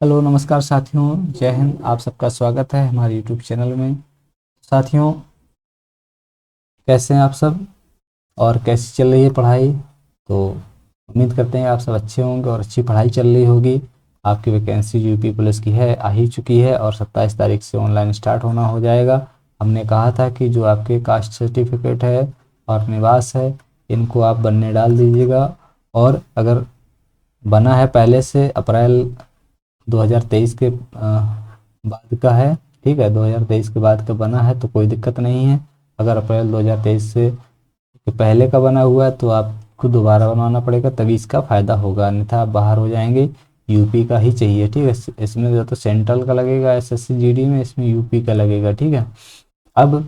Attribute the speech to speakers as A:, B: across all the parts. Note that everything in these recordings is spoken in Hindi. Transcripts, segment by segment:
A: हेलो नमस्कार साथियों, जय हिंद। आप सबका स्वागत है हमारे यूट्यूब चैनल में। साथियों, कैसे हैं आप सब और कैसी चल रही है पढ़ाई? तो उम्मीद करते हैं आप सब अच्छे होंगे और अच्छी पढ़ाई चल रही होगी। आपकी वैकेंसी यूपी पुलिस की है, आ ही चुकी है और 27 तारीख से ऑनलाइन स्टार्ट होना हो जाएगा। हमने कहा था कि जो आपके कास्ट सर्टिफिकेट है और निवास है, इनको आप बनने डाल दीजिएगा। और अगर बना है पहले से अप्रैल 2023 के बाद का है, ठीक है, 2023 के बाद का बना है तो कोई दिक्कत नहीं है। अगर अप्रैल 2023 से के पहले का बना हुआ है तो आपको दोबारा बनवाना पड़ेगा, तभी इसका फ़ायदा होगा, अन्यथा आप बाहर हो जाएंगे। यूपी का ही चाहिए, ठीक है। इसमें जो तो सेंट्रल का लगेगा एसएससी जीडी में, इसमें यूपी का लगेगा, ठीक है। अब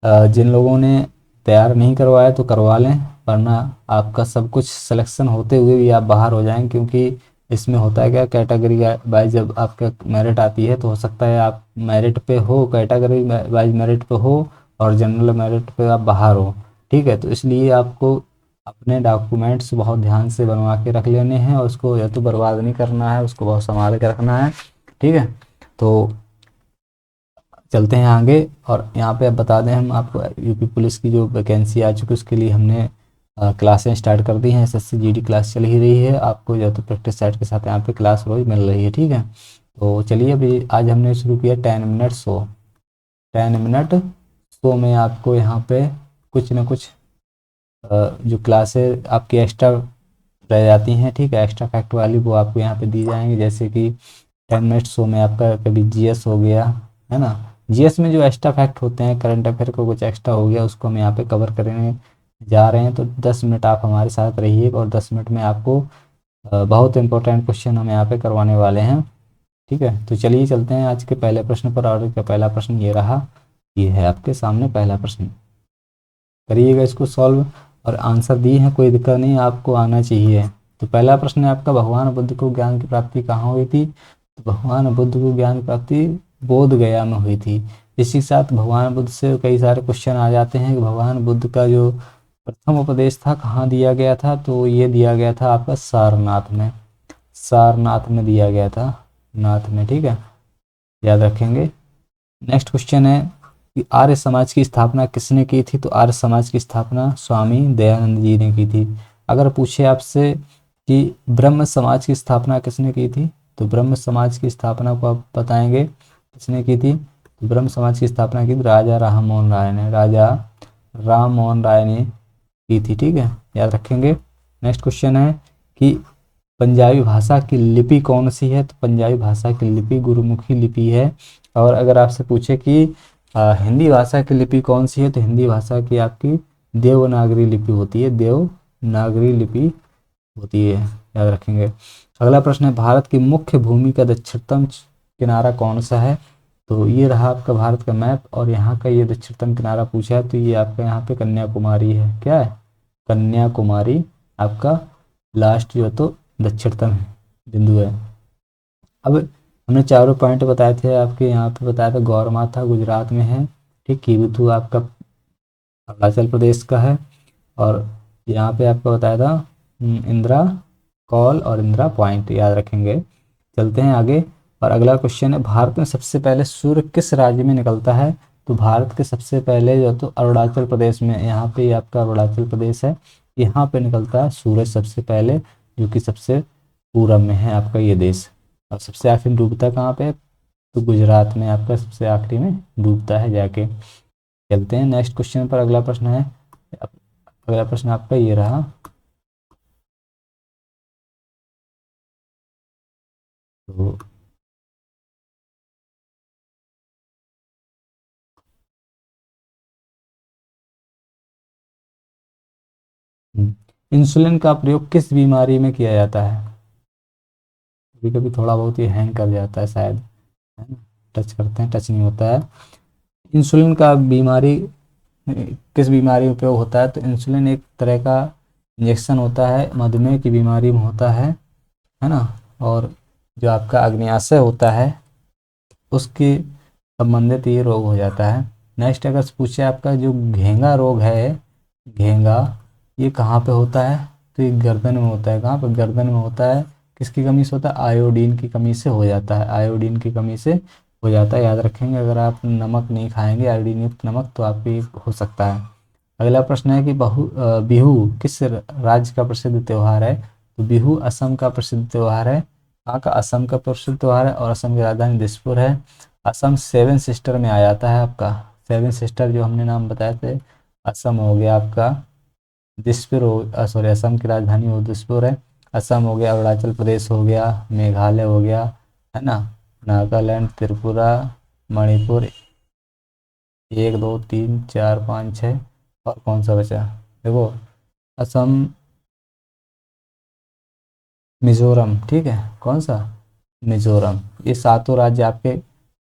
A: जिन लोगों ने तैयार नहीं करवाया तो करवा लें, वरना आपका सब कुछ सिलेक्शन होते हुए भी आप बाहर हो जाएं, क्योंकि इसमें होता है क्या, कैटेगरी वाइज जब आपका मेरिट आती है तो हो सकता है आप मेरिट पे हो, कैटेगरी वाइज मेरिट पे हो और जनरल मेरिट पे आप बाहर हो, ठीक है। तो इसलिए आपको अपने डॉक्यूमेंट्स बहुत ध्यान से बनवा के रख लेने हैं और उसको या तो बर्बाद नहीं करना है, उसको बहुत संभाल के रखना है, ठीक है। तो चलते हैं आगे। और यहाँ पे अब बता दें हम आपको, यूपी पुलिस की जो वैकेंसी आ चुकी है उसके लिए हमने क्लासें स्टार्ट कर दी हैं। एसएससी जीडी क्लास चल ही रही है, आपको जो तो प्रैक्टिस सेट के साथ यहाँ पे क्लास रोज मिल रही है, ठीक है। तो चलिए, अभी आज हमने शुरू किया 10 मिनट शो। 10 मिनट शो में आपको यहाँ पे कुछ ना कुछ जो क्लासें आपकी एक्स्ट्रा रह जाती हैं, ठीक है, एक्स्ट्रा फैक्ट वाली, वो आपको यहाँ पे दी जाएंगी। जैसे कि 10 मिनट शो में आपका कभी जीएस हो गया, है ना। जीएस में जो एक्स्ट्रा फैक्ट होते हैं, करंट अफेयर को कुछ एक्स्ट्रा हो गया, उसको हम यहाँ पे कवर करने जा रहे हैं। तो 10 मिनट आप हमारे साथ रहिए और 10 मिनट में आपको बहुत इंपॉर्टेंट क्वेश्चन हम यहाँ पे करवाने वाले हैं, ठीक है। तो चलिए चलते हैं आज के पहले प्रश्न पर। और का पहला प्रश्न ये रहा, ये है आपके सामने पहला प्रश्न। करिएगा इसको सॉल्व, और आंसर दी है, कोई दिक्कत नहीं, आपको आना चाहिए। तो पहला प्रश्न है आपका, भगवान बुद्ध को ज्ञान की प्राप्ति कहाँ हुई थी? तो भगवान बुद्ध को ज्ञान की प्राप्ति बोध गया में हुई थी। इसी के साथ भगवान बुद्ध से कई सारे क्वेश्चन आ जाते हैं कि भगवान बुद्ध का जो प्रथम उपदेश था कहाँ दिया गया था? तो ये दिया गया था आपका सारनाथ में, सारनाथ में दिया गया था, नाथ में, ठीक है, याद रखेंगे। नेक्स्ट क्वेश्चन है कि आर्य समाज की स्थापना किसने की थी? तो आर्य समाज की स्थापना स्वामी दयानंद जी ने की थी। अगर पूछे आपसे कि ब्रह्म समाज की स्थापना किसने की थी, तो ब्रह्म समाज की स्थापना को आप बताएंगे किसने की थी? तो ब्रह्म समाज की स्थापना की राजा राम मोहन राय ने, राजा राम मोहन राय ने की थी, ठीक है, याद रखेंगे। नेक्स्ट क्वेश्चन है कि पंजाबी भाषा की लिपि कौन सी है? तो पंजाबी भाषा की लिपि गुरुमुखी लिपि है। और अगर आपसे पूछे कि हिंदी भाषा की लिपि कौन सी है, तो हिंदी भाषा की आपकी देवनागरी लिपि होती है, देवनागरी लिपि होती है, याद रखेंगे। अगला प्रश्न है, भारत की मुख्य भूमि का दक्षिणतम किनारा कौन सा है? तो ये रहा आपका भारत का मैप, और यहाँ का ये दक्षिणतम किनारा पूछा है, तो ये आपका यहाँ पे कन्याकुमारी है। क्या है? कन्याकुमारी आपका लास्ट जो तो दक्षिणतम बिंदु है। अब हमने चारों पॉइंट बताए थे आपके, यहाँ पे बताया था गौरमाथा गुजरात में है, ठीक, कीवुथु आपका अरुणाचल प्रदेश का है, और यहाँ पे आपका बताया था इंदिरा कॉल और इंदिरा पॉइंट, याद रखेंगे। चलते हैं आगे। और अगला क्वेश्चन है, भारत में सबसे पहले सूर्य किस राज्य में निकलता है? तो भारत के सबसे पहले जो तो अरुणाचल प्रदेश में, यहाँ पे आपका अरुणाचल प्रदेश है, यहाँ पे निकलता है सूरज सबसे पहले, जो कि सबसे पूरब में है आपका ये देश। और सबसे आखिरी डूबता कहाँ पे? तो गुजरात में आपका सबसे आखिरी में डूबता है जाके। चलते हैं नेक्स्ट क्वेश्चन पर। अगला प्रश्न है, अगला प्रश्न आपका ये रहा, तो इंसुलिन का प्रयोग किस बीमारी में किया जाता है? कभी कभी थोड़ा बहुत ये हैंग कर जाता है शायद, है ना, टच करते हैं, टच नहीं होता है। इंसुलिन का बीमारी किस बीमारी में उपयोग होता है? तो इंसुलिन एक तरह का इंजेक्शन होता है, मधुमेह की बीमारी में होता है ना। और जो आपका अग्न्याशय होता है उसके संबंधित ये रोग हो जाता है। नेक्स्ट अगर पूछे आपका जो घेंगा रोग है, घेंगा, ये कहाँ पे होता है? तो ये गर्दन में होता है। कहाँ पे? गर्दन में होता है, किसकी कमी से होता है? आयोडीन की कमी से हो जाता है, आयोडीन की कमी से हो जाता है, याद रखेंगे। अगर आप नमक नहीं खाएंगे, आयोडीन युक्त नमक, तो आपकी हो सकता है। अगला प्रश्न है कि बिहू किस राज्य का प्रसिद्ध त्यौहार है? तो बिहू असम का प्रसिद्ध त्यौहार है। कहाँ का? असम का प्रसिद्ध त्यौहार है, और असम की राजधानी दिसपुर है। असम सेवन सिस्टर में आ जाता है आपका, सेवन सिस्टर जो हमने नाम बताए थे। असम हो गया आपका, दिसपुर हो, सॉरी, असम की राजधानी वो दिसपुर है। असम हो गया, अरुणाचल प्रदेश हो गया, मेघालय हो गया, है ना, नागालैंड, त्रिपुरा, मणिपुर, 1 2 3 4 5 6, और कौन सा बचा? देखो, असम, मिजोरम, ठीक है, कौन सा? मिजोरम। ये सातों राज्य आपके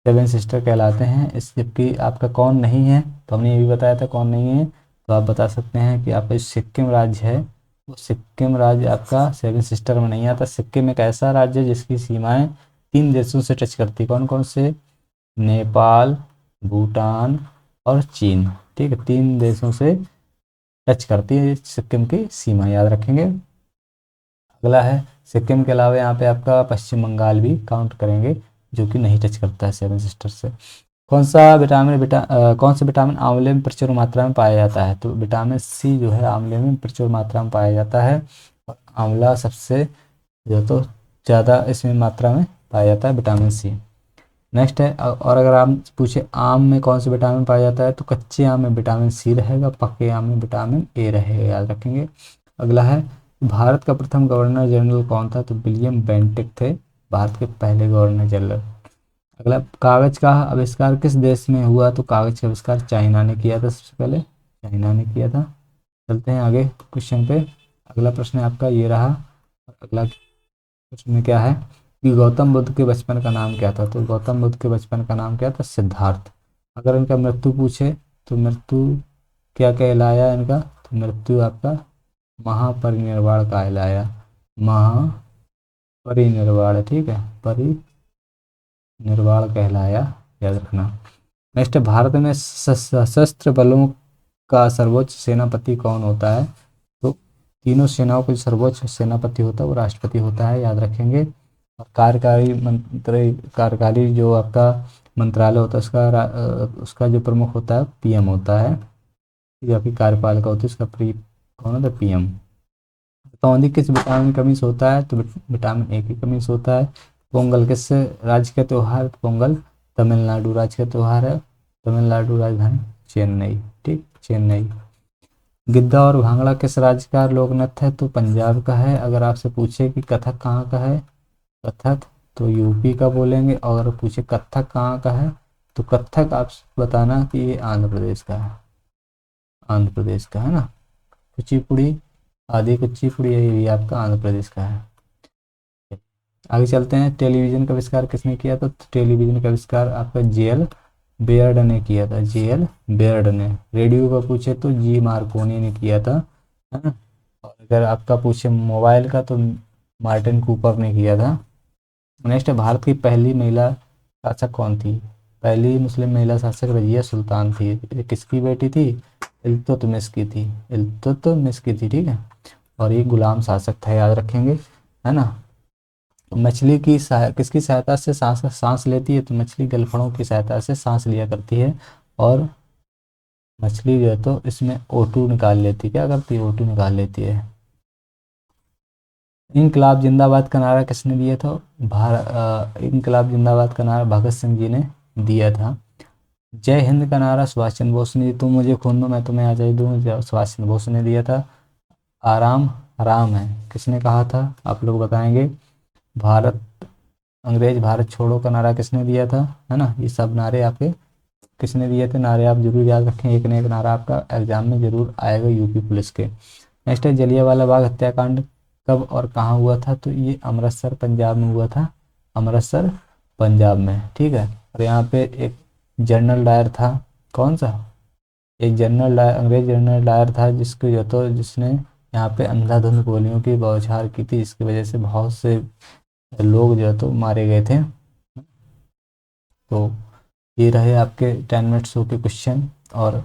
A: सेवन सिस्टर कहलाते हैं। इस जबकि आपका कौन नहीं है, तो हमने ये भी बताया था कौन नहीं है। तो आप बता सकते हैं कि आपका जो सिक्किम राज्य है, वो सिक्किम राज्य आपका सेवन सिस्टर में नहीं आता। सिक्किम एक ऐसा राज्य है जिसकी सीमाएं 3 देशों से टच करती है। कौन कौन से? नेपाल, भूटान और चीन, ठीक है, 3 देशों से टच करती है सिक्किम की सीमा, याद रखेंगे। अगला है, सिक्किम के अलावा यहाँ पे आपका पश्चिम बंगाल भी काउंट करेंगे, जो कि नहीं टच करता है सेवन सिस्टर से। कौन सा विटामिन आंवले में प्रचुर मात्रा में पाया जाता है? तो विटामिन सी जो है आंवले में प्रचुर मात्रा में पाया जाता है, और आंवला सबसे जो तो ज़्यादा इसमें मात्रा में पाया जाता है विटामिन सी। नेक्स्ट है, और अगर आप पूछे आम में कौन सा विटामिन पाया जाता है, तो कच्चे आम में विटामिन सी रहेगा, पके आम में विटामिन ए रहेगा, याद रखेंगे। अगला है, भारत का प्रथम गवर्नर जनरल कौन था? तो विलियम बेंटिक थे भारत के पहले गवर्नर जनरल। अगला, कागज का आविष्कार किस देश में हुआ? तो कागज का आविष्कार चाइना ने किया था, सबसे पहले चाइना ने किया था। चलते हैं आगे क्वेश्चन पे। अगला प्रश्न आपका ये रहा। अगला प्रश्न में क्या है कि गौतम बुद्ध के बचपन का नाम क्या था? तो गौतम बुद्ध के बचपन का नाम क्या था? सिद्धार्थ। अगर इनका मृत्यु पूछे, तो मृत्यु क्या कहलाया इनका? तो मृत्यु आपका महापरिनिर्वाण कहलाया, महापरिनिर्वाण, ठीक है, परिनिर्वाण कहलाया, याद रखना। नेक्स्ट, भारत में सशस्त्र बलों का सर्वोच्च सेनापति कौन होता है? तो तीनों सेनाओं का जो सर्वोच्च सेनापति होता है वो राष्ट्रपति होता है, याद रखेंगे। और कार्यकारी जो आपका मंत्रालय होता है उसका जो प्रमुख होता है पीएम होता है। जो आपकी कार्यपालिका होती है उसका कौन होता है? पीएम। तौंदी किस विटामिन की कमी से होता है? तो विटामिन ए की कमी से होता है। पोंगल किस राज्य का त्यौहार? पोंगल तमिलनाडु राज्य का त्यौहार है, तमिलनाडु राजधानी चेन्नई, ठीक, चेन्नई। गिद्दा और भांगड़ा किस राज्य का लोक नृत्य है? तो पंजाब का है। अगर आपसे पूछे कि कथक कहाँ का है, कथक तो यूपी का बोलेंगे। और अगर पूछे कथक कहाँ का है, तो कथक आप बताना कि ये आंध्र प्रदेश का है, आंध्र प्रदेश का है ना। कुचिपुड़ी, आदि कुचिपुड़ी, ये भी आपका आंध्र प्रदेश का है। आगे चलते हैं, टेलीविजन का आविष्कार किसने किया? तो टेलीविजन का आविष्कार आपका जेएल बेयर्ड ने किया था, जेएल बेयर्ड ने। रेडियो का पूछे तो जी मार्कोनी ने किया था, है ना। और अगर आपका पूछे मोबाइल का, तो मार्टिन कूपर ने किया था। नेक्स्ट है, भारत की पहली महिला शासक कौन थी? पहली मुस्लिम महिला शासक रजिया सुल्तान थी। ये किसकी बेटी थी? इल्तुतमिश की थी, इल्तुतमिश की थी, ठीक है। और ये गुलाम शासक था, याद रखेंगे, है ना। तो मछली की किसकी सहायता से सांस सांस लेती है? तो मछली गलफड़ों की सहायता से सांस लिया करती है। और मछली जो है तो इसमें O2 निकाल लेती है, क्या करती है? O2 निकाल लेती है। इनकलाब जिंदाबाद का नारा किसने दिया था? इनकलाब जिंदाबाद का नारा भगत सिंह जी ने दिया था। जय हिंद का नारा सुभाष चंद्र बोस ने, तुम मुझे खून दो मैं तुम्हें आज़ादी दूँ, सुभाष चंद्र बोस ने दिया था। आराम हराम है किसने कहा था? आप लोग बताएंगे। भारत अंग्रेज भारत छोड़ो का नारा किसने दिया था, है ना। ये सब नारे आपके किसने दिए थे? नारे आप जरूर याद रखें, एक न एक नारा आपका एग्जाम में जरूर आएगा यूपी पुलिस के। नेक्स्ट है, जलियांवाला बाग हत्याकांड कब और कहाँ हुआ था? तो ये अमृतसर पंजाब में हुआ था, अमृतसर पंजाब में, ठीक है। और यहाँ पे एक जनरल डायर था, कौन सा? एक जनरल डायर, अंग्रेज जनरल डायर था, जिसको जो तो जिसने यहाँ पे अंधाधुंध गोलियों की बौछार की थी, जिसकी वजह से बहुत से लोग जो है तो मारे गए थे। तो ये रहे आपके 10 मिनट शो के क्वेश्चन। और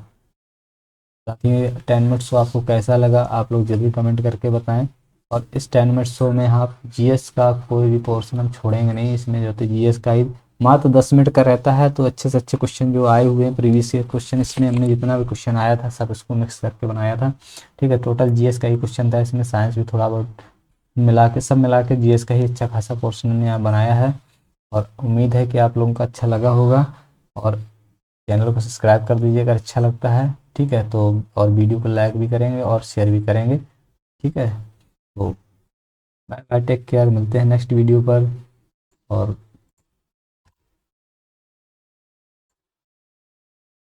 A: साथ ही 10 मिनट शो आपको कैसा लगा आप लोग जल्दी कमेंट करके बताएं। और इस 10 मिनट शो में आप जीएस का कोई भी पोर्शन हम छोड़ेंगे नहीं। इसमें जो होता है जीएस का ही मात्र 10 मिनट का रहता है, तो अच्छे से अच्छे क्वेश्चन जो आए हुए हैं प्रीवियस ईयर क्वेश्चन, इसमें हमने जितना भी क्वेश्चन आया था सब इसको मिक्स करके बनाया था। ठीक है, टोटल जीएस का ही क्वेश्चन था, इसमें साइंस भी थोड़ा बहुत मिला के, सब मिला के जीएस का ही अच्छा खासा पोर्शन हमने यहाँ बनाया है। और उम्मीद है कि आप लोगों को अच्छा लगा होगा, और चैनल को सब्सक्राइब कर दीजिए अगर अच्छा लगता है। ठीक है, तो और वीडियो को लाइक भी करेंगे और शेयर भी करेंगे। ठीक है, तो बाय बाय, टेक केयर, मिलते हैं नेक्स्ट वीडियो पर। और